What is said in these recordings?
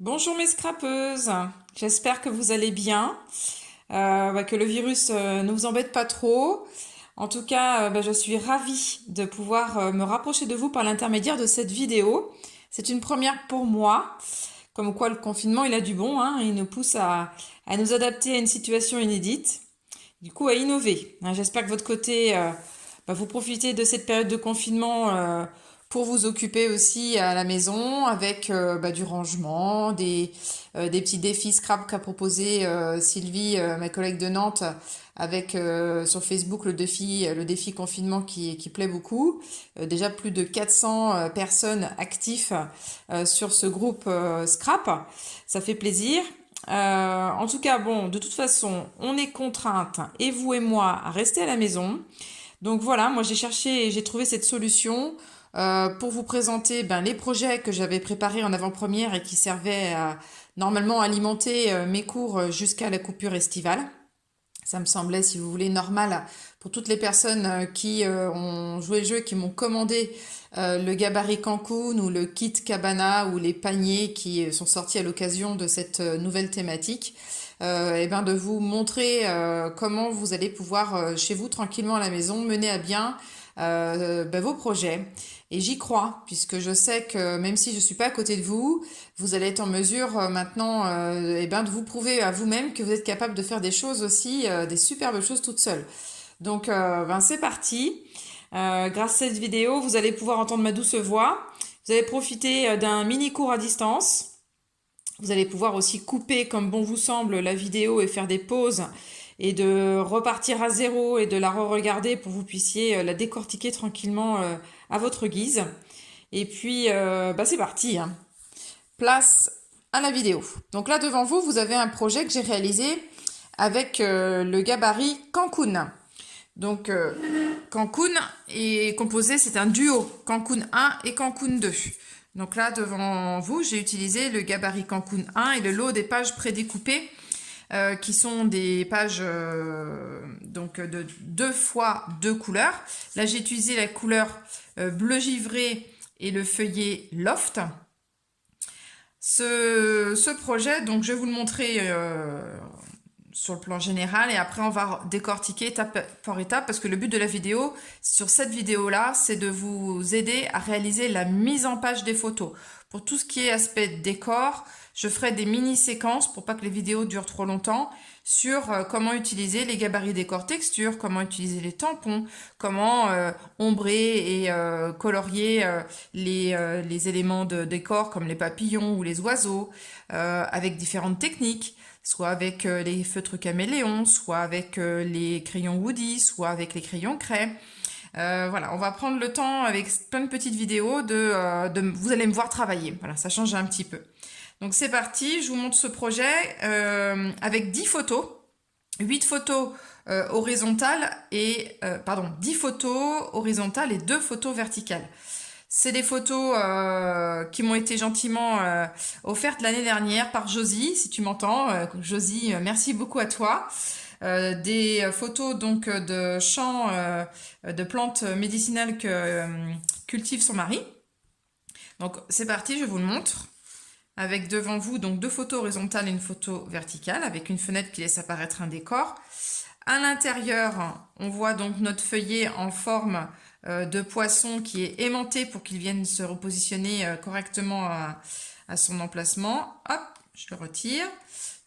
Bonjour mes scrapeuses, j'espère que vous allez bien, que le virus ne vous embête pas trop. En tout cas, je suis ravie de pouvoir me rapprocher de vous par l'intermédiaire de cette vidéo. C'est une première pour moi, comme quoi le confinement il a du bon, hein, il nous pousse à nous adapter à une situation inédite, du coup à innover. Hein. J'espère que votre côté, vous profitez de cette période de confinement pour vous occuper aussi à la maison avec du rangement, des petits défis scrap qu'a proposé Sylvie, ma collègue de Nantes, avec sur Facebook le défi confinement qui plaît beaucoup. Déjà plus de 400 personnes actives sur ce groupe scrap. Ça fait plaisir. En tout cas, bon, de toute façon, on est contraintes, et vous et moi, à rester à la maison. Donc voilà, moi j'ai cherché et j'ai trouvé cette solution pour vous présenter les projets que j'avais préparés en avant-première et qui servaient à normalement alimenter mes cours jusqu'à la coupure estivale. Ça me semblait, si vous voulez, normal pour toutes les personnes qui ont joué le jeu et qui m'ont commandé le gabarit Cancun ou le kit Cabana ou les paniers qui sont sortis à l'occasion de cette nouvelle thématique. De vous montrer comment vous allez pouvoir, chez vous, tranquillement à la maison, mener à bien vos projets. Et j'y crois, puisque je sais que même si je ne suis pas à côté de vous, vous allez être en mesure maintenant de vous prouver à vous-même que vous êtes capable de faire des choses aussi, des superbes choses toute seule. Donc c'est parti. Grâce à cette vidéo, vous allez pouvoir entendre ma douce voix. Vous allez profiter d'un mini cours à distance. Vous allez pouvoir aussi couper comme bon vous semble la vidéo et faire des pauses et de repartir à zéro et de la re-regarder pour que vous puissiez la décortiquer tranquillement à votre guise. Et puis, c'est parti, hein. Place à la vidéo. Donc là, devant vous, vous avez un projet que j'ai réalisé avec le gabarit Cancun. Donc, Cancun est composé, c'est un duo, Cancun 1 et Cancun 2. Donc là, devant vous, j'ai utilisé le gabarit Cancun 1 et le lot des pages prédécoupées, qui sont des pages de 2 fois 2 couleurs. Là, j'ai utilisé la couleur bleu givré et le feuillet Loft. Ce projet, donc je vais vous le montrer sur le plan général et après on va décortiquer étape par étape parce que le but de la vidéo, sur cette vidéo-là, c'est de vous aider à réaliser la mise en page des photos. Pour tout ce qui est aspect décor, je ferai des mini-séquences pour pas que les vidéos durent trop longtemps sur comment utiliser les gabarits décor texture, comment utiliser les tampons, comment ombrer et colorier les éléments de décor comme les papillons ou les oiseaux avec différentes techniques, soit avec les feutres caméléons, soit avec les crayons Woody, soit avec les crayons craie. Voilà, on va prendre le temps avec plein de petites vidéos vous allez me voir travailler. Voilà, ça change un petit peu. Donc c'est parti, je vous montre ce projet avec 10 photos, 8 photos horizontales et 10 photos horizontales et 2 photos verticales. C'est des photos qui m'ont été gentiment offertes l'année dernière par Josie, si tu m'entends. Josie, merci beaucoup à toi. Des photos donc de champs de plantes médicinales que cultive son mari. Donc c'est parti, je vous le montre. Avec devant vous donc 2 photos horizontales et une photo verticale avec une fenêtre qui laisse apparaître un décor. À l'intérieur, on voit donc notre feuillet en forme de poisson qui est aimanté pour qu'il vienne se repositionner correctement à son emplacement. Hop, je le retire.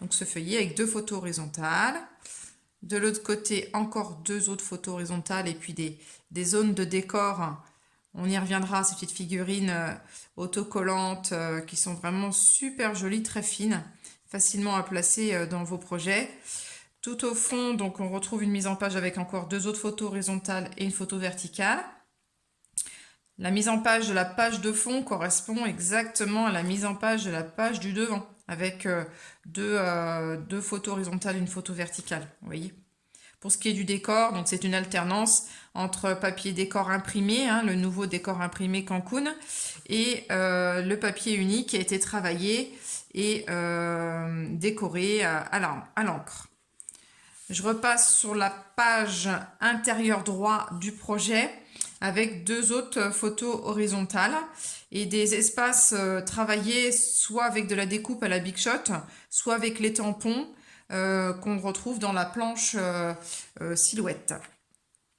Donc ce feuillet avec 2 photos horizontales. De l'autre côté, encore 2 autres photos horizontales et puis des zones de décor. On y reviendra, ces petites figurines autocollantes qui sont vraiment super jolies, très fines, facilement à placer dans vos projets. Tout au fond, donc on retrouve une mise en page avec encore 2 autres photos horizontales et une photo verticale. La mise en page de la page de fond correspond exactement à la mise en page de la page du devant, avec deux photos horizontales et une photo verticale, vous voyez. Pour ce qui est du décor, donc c'est une alternance entre papier décor imprimé, hein, le nouveau décor imprimé Cancun, et le papier unique qui a été travaillé et décoré à l'encre. Je repasse sur la page intérieure droit du projet avec deux autres photos horizontales et des espaces travaillés soit avec de la découpe à la Big Shot, soit avec les tampons qu'on retrouve dans la planche silhouette.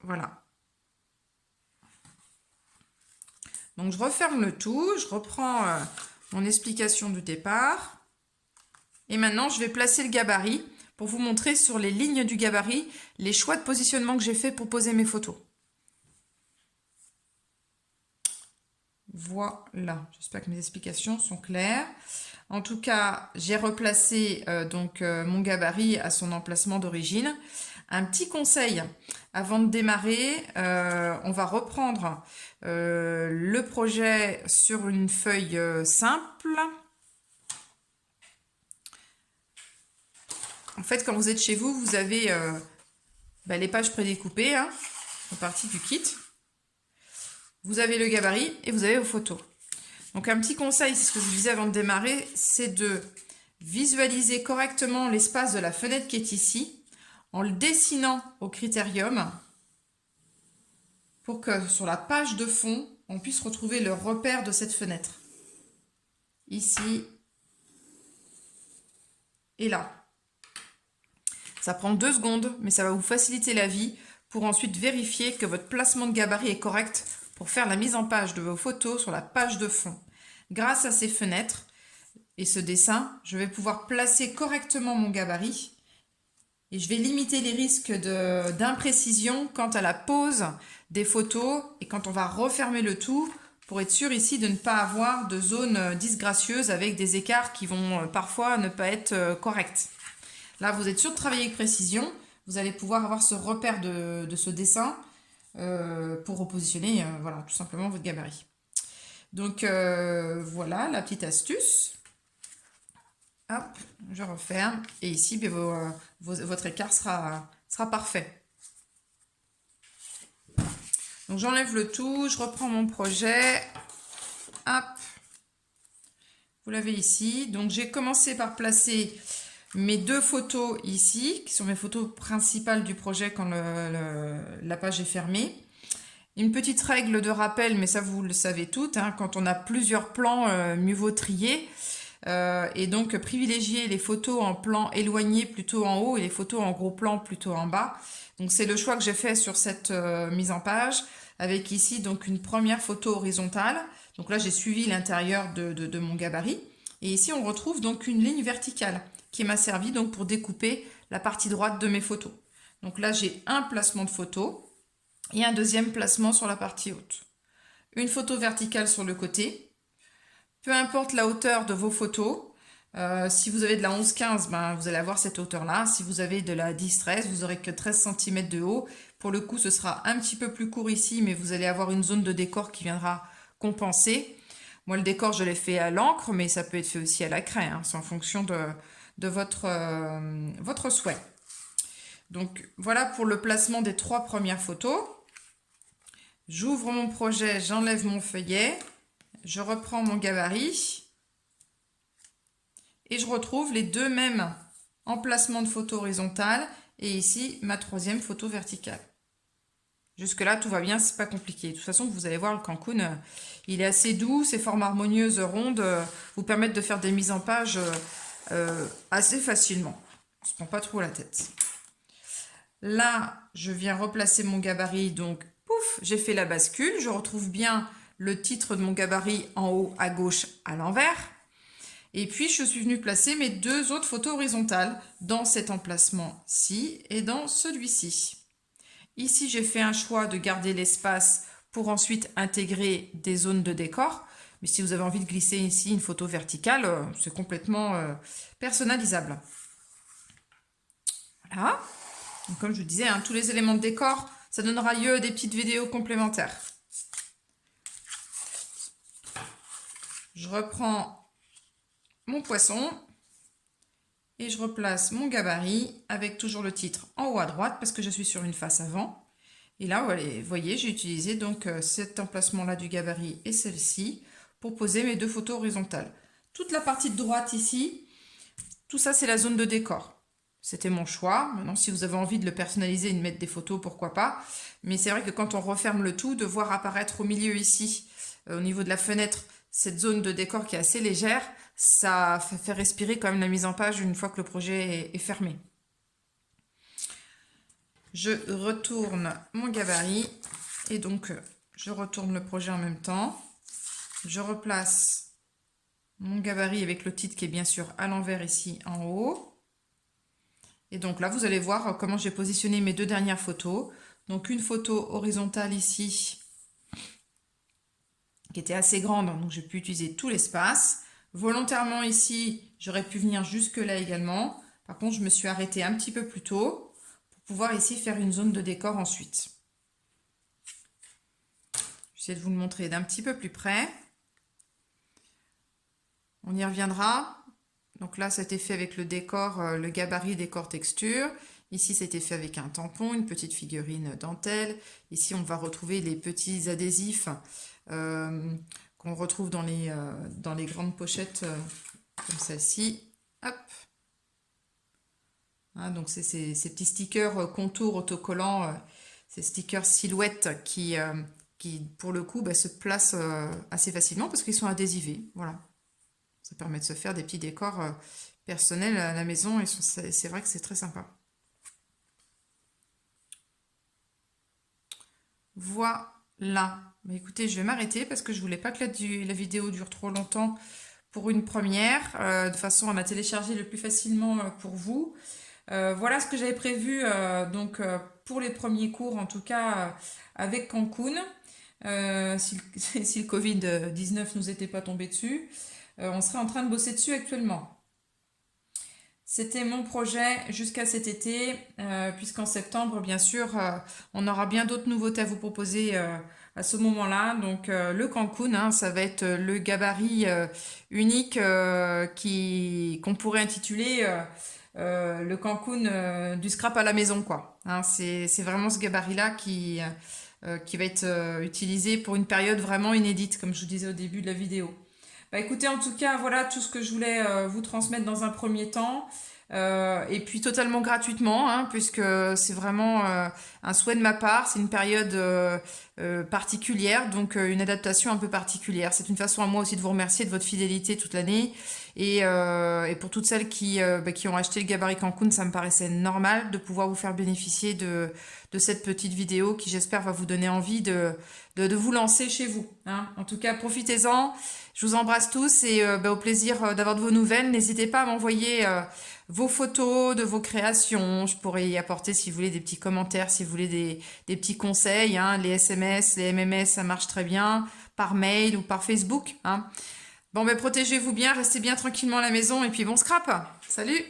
Voilà. Donc je referme le tout, je reprends mon explication du départ. Et maintenant, je vais placer le gabarit pour vous montrer sur les lignes du gabarit les choix de positionnement que j'ai fait pour poser mes photos. Voilà, j'espère que mes explications sont claires. En tout cas, j'ai replacé mon gabarit à son emplacement d'origine. Un petit conseil, avant de démarrer, on va reprendre le projet sur une feuille simple. En fait, quand vous êtes chez vous, vous avez les pages prédécoupées, hein, en partie du kit. Vous avez le gabarit et vous avez vos photos. Donc un petit conseil, c'est ce que je vous disais avant de démarrer, c'est de visualiser correctement l'espace de la fenêtre qui est ici, en le dessinant au critérium, pour que sur la page de fond, on puisse retrouver le repère de cette fenêtre. Ici et là. Ça prend 2 secondes, mais ça va vous faciliter la vie pour ensuite vérifier que votre placement de gabarit est correct pour faire la mise en page de vos photos sur la page de fond. Grâce à ces fenêtres et ce dessin, je vais pouvoir placer correctement mon gabarit et je vais limiter les risques d'imprécision quant à la pose des photos et quand on va refermer le tout pour être sûr ici de ne pas avoir de zones disgracieuses avec des écarts qui vont parfois ne pas être corrects. Là, vous êtes sûr de travailler avec précision. Vous allez pouvoir avoir ce repère de ce dessin pour repositionner voilà, tout simplement votre gabarit. Donc, voilà la petite astuce. Hop, je referme. Et ici, votre écart sera parfait. Donc, j'enlève le tout. Je reprends mon projet. Hop. Vous l'avez ici. Donc, j'ai commencé par placer mes 2 photos ici, qui sont mes photos principales du projet quand la page est fermée. Une petite règle de rappel, mais ça vous le savez toutes, hein, quand on a plusieurs plans, mieux vaut trier. Et donc privilégier les photos en plan éloigné plutôt en haut et les photos en gros plan plutôt en bas. Donc c'est le choix que j'ai fait sur cette mise en page, avec ici donc une première photo horizontale. Donc là j'ai suivi l'intérieur de mon gabarit. Et ici on retrouve donc une ligne verticale qui m'a servi donc pour découper la partie droite de mes photos. Donc là, j'ai un placement de photo et un deuxième placement sur la partie haute. Une photo verticale sur le côté. Peu importe la hauteur de vos photos, si vous avez de la 11-15, vous allez avoir cette hauteur-là. Si vous avez de la 10-13, vous n'aurez que 13 cm de haut. Pour le coup, ce sera un petit peu plus court ici, mais vous allez avoir une zone de décor qui viendra compenser. Moi, le décor, je l'ai fait à l'encre, mais ça peut être fait aussi à la craie. Hein, c'est en fonction de votre souhait. Donc voilà pour le placement des 3 premières photos. J'ouvre mon projet, j'enlève mon feuillet, je reprends mon gabarit et je retrouve les 2 mêmes emplacements de photos horizontales et ici ma 3e photo verticale. Jusque là tout va bien, c'est pas compliqué. De toute façon vous allez voir le Cancun, il est assez doux, ses formes harmonieuses rondes vous permettent de faire des mises en page assez facilement. On ne se prend pas trop la tête. Là, je viens replacer mon gabarit, donc pouf, j'ai fait la bascule. Je retrouve bien le titre de mon gabarit en haut à gauche à l'envers. Et puis, je suis venue placer mes 2 autres photos horizontales dans cet emplacement-ci et dans celui-ci. Ici, j'ai fait un choix de garder l'espace pour ensuite intégrer des zones de décor. Mais si vous avez envie de glisser ici une photo verticale, c'est complètement personnalisable. Voilà. Donc, comme je vous disais, hein, tous les éléments de décor, ça donnera lieu à des petites vidéos complémentaires. Je reprends mon poisson et je replace mon gabarit avec toujours le titre en haut à droite parce que je suis sur une face avant. Et là, vous voyez, j'ai utilisé donc cet emplacement-là du gabarit et celle-ci pour poser mes 2 photos horizontales. Toute la partie de droite ici, tout ça c'est la zone de décor. C'était mon choix. Maintenant, si vous avez envie de le personnaliser et de mettre des photos, pourquoi pas. Mais c'est vrai que quand on referme le tout, de voir apparaître au milieu ici, au niveau de la fenêtre, cette zone de décor qui est assez légère, ça fait respirer quand même la mise en page une fois que le projet est fermé. Je retourne mon gabarit et donc je retourne le projet en même temps. Je replace mon gabarit avec le titre qui est bien sûr à l'envers ici en haut. Et donc là, vous allez voir comment j'ai positionné mes deux dernières photos. Donc une photo horizontale ici, qui était assez grande, donc j'ai pu utiliser tout l'espace. Volontairement ici, j'aurais pu venir jusque là également. Par contre, je me suis arrêtée un petit peu plus tôt pour pouvoir ici faire une zone de décor ensuite. J'essaie de vous le montrer d'un petit peu plus près. On y reviendra. Donc là, c'était fait avec le décor, le gabarit décor texture. Ici, c'était fait avec un tampon, une petite figurine dentelle. Ici, on va retrouver les petits adhésifs qu'on retrouve dans les grandes pochettes comme celle-ci. Hop. Hein, donc, c'est ces petits stickers contours autocollants, ces stickers silhouettes qui pour le coup, se placent assez facilement parce qu'ils sont adhésivés. Voilà. Ça permet de se faire des petits décors personnels à la maison et c'est vrai que c'est très sympa. Voilà. Mais écoutez, je vais m'arrêter parce que je voulais pas que la vidéo dure trop longtemps pour une première, de façon à la télécharger le plus facilement pour vous. Voilà ce que j'avais prévu donc pour les premiers cours, en tout cas avec Cancun, si le Covid-19 nous était pas tombé dessus. On serait en train de bosser dessus actuellement. C'était mon projet jusqu'à cet été, puisqu'en septembre, bien sûr, on aura bien d'autres nouveautés à vous proposer à ce moment-là. Donc le Cancun, hein, ça va être le gabarit unique qu'on pourrait intituler le Cancun du scrap à la maison, quoi. Hein, c'est vraiment ce gabarit-là qui va être utilisé pour une période vraiment inédite, comme je vous disais au début de la vidéo. Bah écoutez, en tout cas, voilà tout ce que je voulais vous transmettre dans un premier temps. Et puis totalement gratuitement, hein, puisque c'est vraiment un souhait de ma part. C'est une période particulière, donc une adaptation un peu particulière. C'est une façon à moi aussi de vous remercier de votre fidélité toute l'année. Et pour toutes celles qui ont acheté le gabarit Cancun, ça me paraissait normal de pouvoir vous faire bénéficier de cette petite vidéo qui, j'espère, va vous donner envie de vous lancer chez vous. Hein. En tout cas, profitez-en. Je vous embrasse tous et au plaisir d'avoir de vos nouvelles. N'hésitez pas à m'envoyer vos photos de vos créations. Je pourrais y apporter, si vous voulez, des petits commentaires, si vous voulez des petits conseils. Hein. Les SMS, les MMS, ça marche très bien. Par mail ou par Facebook. Hein. Bon, protégez-vous bien, restez bien tranquillement à la maison et puis bon scrap. Salut!